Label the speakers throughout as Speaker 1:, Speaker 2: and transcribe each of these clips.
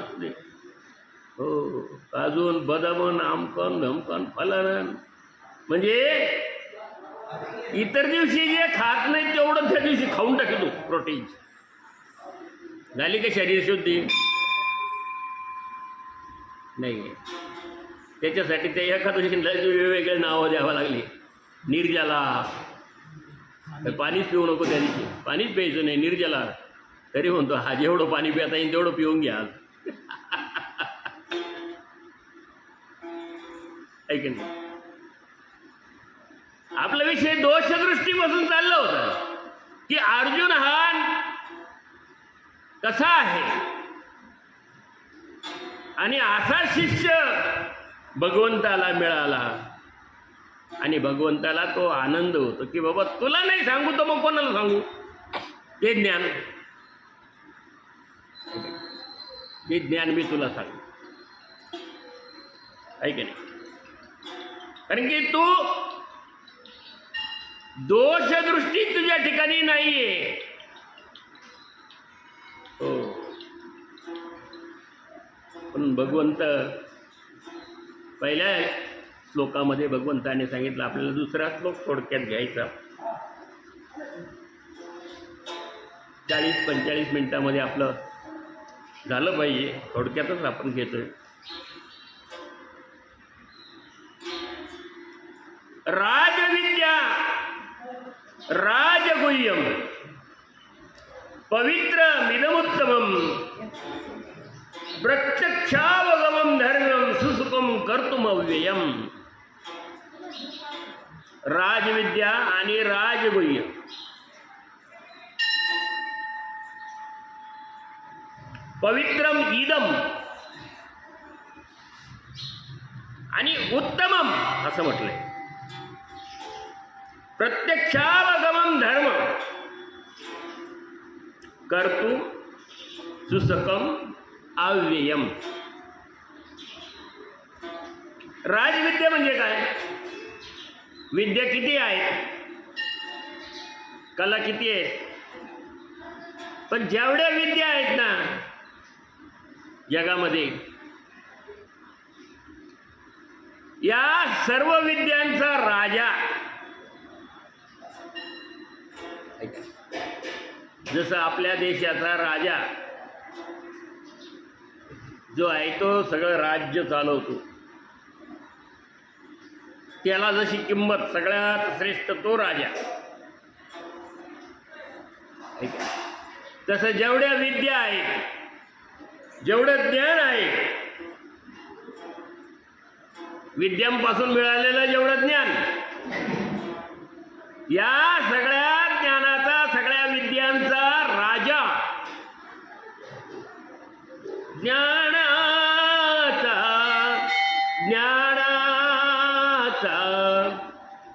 Speaker 1: असते. हो, अजून बदामन आमकन धमकन फलान, म्हणजे इतर दिवशी जे खात नाही तेवढं त्या दिवशी खाऊन टाकतो. प्रोटीन झाली का शरीर शुद्धी? नाही. त्याच्यासाठी ते एखाद्या वेगवेगळे नावं द्यावं लागली. निर्जला, तर पाणीच पिऊ नको त्या दिवशी, पाणीच प्यायचं नाही, निर्जला. तरी म्हणतो हा जेवढं पाणी पिता येईल तेवढं पिऊन घ्या. ऐक नाही. आपला विषय दोषदृष्टीपासून चालला होता की अर्जुन हा कसा आहे आणि असा शिष्य भगवंताला मिळाला आणि भगवंताला तो आनंद होतो की बाबा तुला नाही सांगू तर मग कोणाला सांगू? ते ज्ञान, ते ज्ञान मी तुला सांगू. ऐक नाही. कारण की तू दोषदृष्टी तुझ्या ठिकाणी नाहीये. हो, पण भगवंत पहिल्या श्लोकामध्ये भगवंताने सांगितलं. आपल्याला दुसरा श्लोक थोडक्यात घ्यायचा. 40-45 मिनिटामध्ये आपलं झालं पाहिजे, थोडक्यातच आपण घेतोय. राजविद्या राजगुह्यम पवित्रमिदमुत्तमं प्रत्यक्षावगमं धर्मं सुसुखं कर्तुमव्ययम्. राजविद्या आणि राजगुह्य, पवित्रम इदम आणि उत्तमम असं म्हटलंय. प्रत्यक्षावगमं धर्म कर्तु सुसकम अव्ययम. राजविद्या म्हणजे काय? विद्या किती आहेत, कला किती आहेत, पण जेवढ्या विद्या आहेत ना जगामध्ये, या सर्व विद्यांचा राजा, जसं आपल्या देशाचा राजा जो आहे तो सगळं राज्य चालवतो, त्याला जशी किंमत, सगळ्यात श्रेष्ठ तो राजा. तसं जेवढ्या विद्या आहेत, जेवढं ज्ञान आहे, विद्यांपासून मिळालेलं जेवढं ज्ञान, या सगळ्या ज्ञानाचा, सगळ्या विद्यांचा राजा, ज्ञानाचा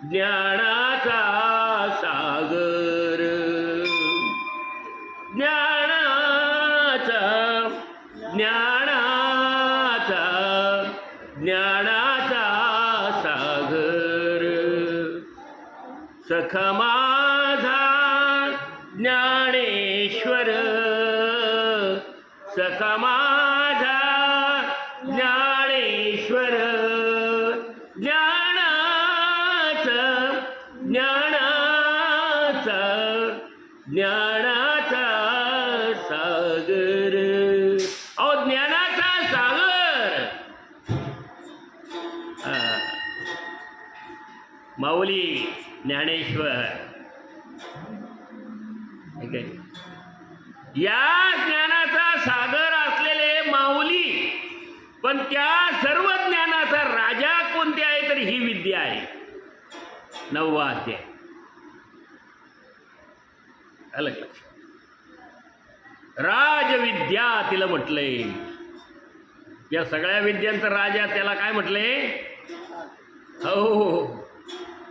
Speaker 1: ज्ञानाचा सागर, ज्ञानाचा ज्ञानाचा सागर, सखा माझा ज्ञानेश्वर, सखा माझा ज्ञानेश्वर, ज्ञानाचा सागर. अहो ज्ञानाचा सागर. माऊली ज्ञानेश्वर, या ज्ञानाचा सागर असलेले माऊली, पण त्या सर्व ज्ञानाचा राजा कोणते आहे? तर ही विद्या आहे. 9वा अध्याय. अलग लक्षात. राजविद्या तिला म्हटलंय. या सगळ्या विद्यांचा राजा त्याला काय म्हटलंय? हो,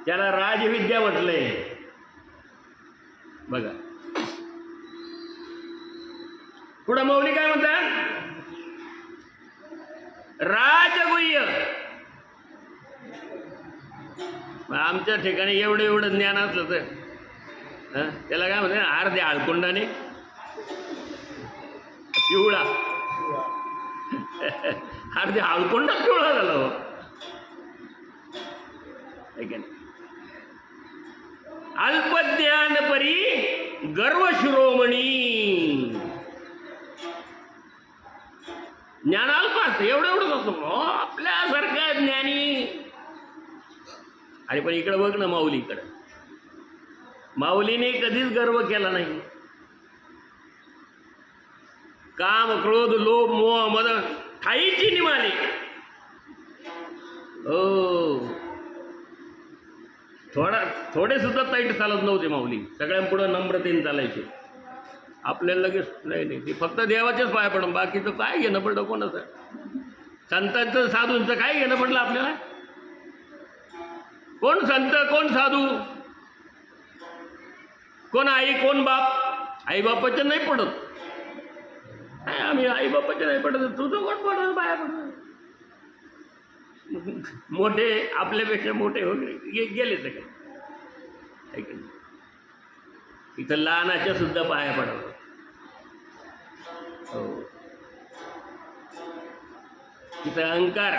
Speaker 1: त्याला राजविद्या म्हटलंय. बघा पुढे मौली काय म्हणतात? राजगुह्य. आमच्या ठिकाणी एवढं ज्ञान असलं तर त्याला काय म्हणतात? अर्ध्या आळकुंडाने पिवळा अरे ते हाळकोंडा पिवळा झाला हो. है की नाही? अल्पज्ञान परी गर्व शिरोमणी. ज्ञान अल्प असतं, एवढं एवढंच असतो आपल्यासारखा ज्ञानी. अरे पण इकडं बघ ना, माऊलीकडं, माऊलीने कधीच गर्व केला नाही. काम, क्रोध, लोभ, मोह, मद ठाईची निमाली. हो, थोडे सुद्धा ताईट चालत नव्हते माऊली. सगळ्यांपुढं नम्रतेने चालायचे. आपल्याला लगेच नाही, ते फक्त देवाचेच पाय पडून, बाकीचं काय घेणं पडलं कोणाचं? संतांचं साधूंचं काय घेणं पडलं आपल्याला? कोण संत, कोण साधू, कोण आई, कोण बाप? आई बापाच्या नाही पडत. आम्ही आई बापाच्या नाही पडत, तुझं कोण पडत पाया पडत? मोठे आपल्यापेक्षा मोठे वगैरे गेले सगळे. ऐक, इथं लहानाच्या सुद्धा पाया पडावं. हो, तिथं अहंकार.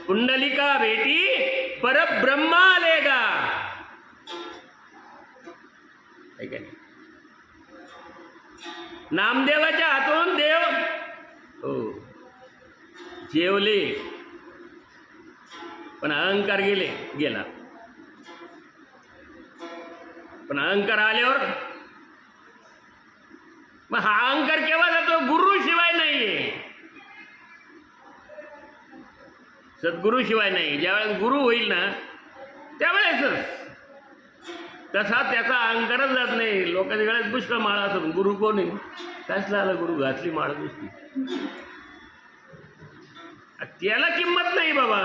Speaker 1: कुंडलिका भेटी परब्रह्मा आलेगा. ऐक, नामदेवाच्या हातून देव हो जेवले, पण अहंकार गेला. पण अहंकार आल्यावर मग हा अहंकार केव्हा जातो? गुरु शिवाय नाहीये, सद्गुरु शिवाय नाही. ज्यावेळेस गुरु होईल ना त्यावेळेसच. तसा त्याचा अहंकारच जात नाही. लोकांच्या गळ्यात पुष्कळ माळा असत, गुरु कोण आहे? कसला आला गुरु? घातली माळ दुसरी, त्याला किंमत नाही बाबा.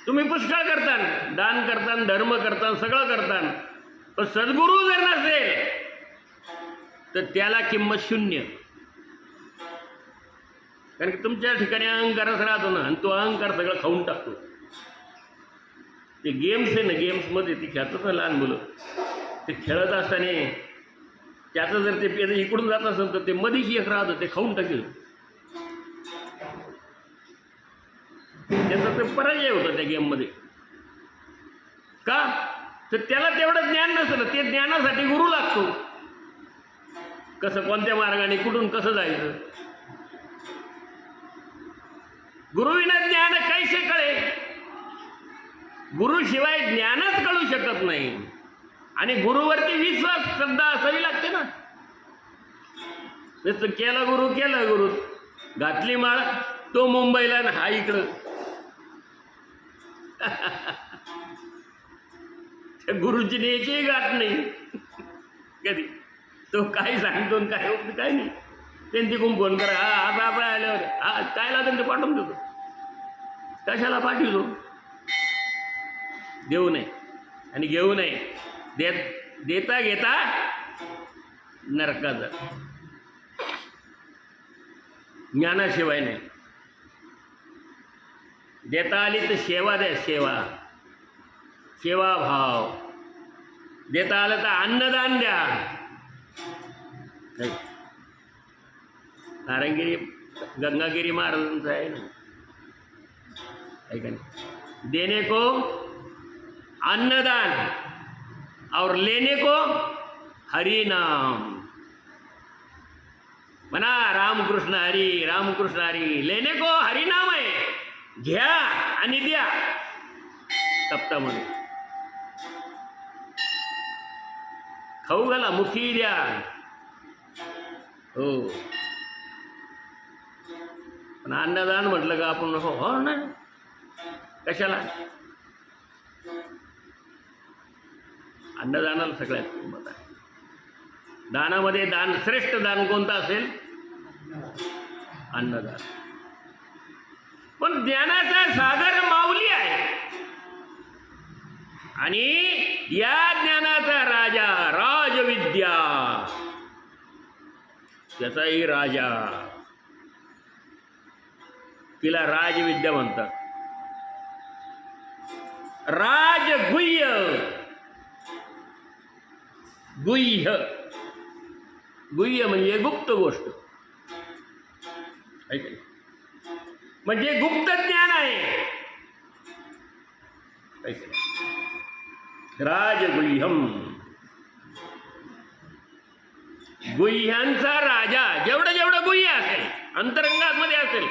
Speaker 1: तुम्ही पुष्कळ करतान, दान करतान, धर्म करतान, सगळं करतान, पण सद्गुरू जर नसेल तर त्याला किंमत शून्य. कारण की तुमच्या ठिकाणी अहंकारच राहतो ना, आणि तो अहंकार सगळं खाऊन टाकतो. ते गेम्स आहे ना, गेम्समध्ये ती खेळतात ना लहान मुलं, ते खेळत असताना त्याचं जर ते पेज इकडून जात असेल तर ते मधीशी एक राहतं, ते खाऊन टाकेल. त्याचा ते पराजय होतो त्या गेममध्ये. का? तर त्याला तेवढं ज्ञान नसलं. ते ज्ञानासाठी गुरु लागतो. कसं, कोणत्या मार्गाने, कुठून कसं जायचं. गुरुविना ज्ञान कैसे कळे? गुरुशिवाय ज्ञानच कळू शकत नाही. आणि गुरुवरती विश्वास श्रद्धा असावी लागते ना. नुसतं केला गुरु, घातली माळ, तो मुंबईला आणि हा इकडं. त्या गुरुची न्यायची गाठ नाही कधी. तो काय सांगतो काय होत काय नाही. त्यांनी तिकून फोन करा, आता आपण आल्यावर काय लागेल ते पाठवून देतो. कशाला पाठवतो? देऊ नये आणि घेऊ नये. देता घेता नरकाचा. ज्ञानाशिवाय नाही. देता आली तर सेवा द्या, सेवा भाव. देता आलं तर अन्नदान द्या. नारायणगिरी गंगागिरी महाराजांचं आहे ना, ऐका ना, देने को अन्नदान और लेने को हरि नाम. म्हणा रामकृष्ण हरी, रामकृष्ण हरी. लेने को हरि नाम आहे, घ्या आणि द्या. सप्तामध्ये खाऊ घाला, मुखी द्या. हो, पण अन्नदान म्हटलं का आपण हो नाही, कशाला? अन्नदानाला सगळ्यात किंमत आहे. दानामध्ये दान, श्रेष्ठ दान कोणतं असेल? अन्नदान. पण ज्ञानाचा सागर माऊली आहे. आणि या ज्ञानाचा राजा, राजविद्या, त्याचाही राजा, तिला राजविद्या म्हणतात. राजगुह्य गुह्य, गुह्य म्हणजे गुप्त गोष्ट आहे का नाही? म्हणजे गुप्त ज्ञान आहे, आहे का नाही? राजगुह्यम, गुह्यांचा राजा. जेवढं जेवढं गुह्य असेल अंतरंगामध्ये असेल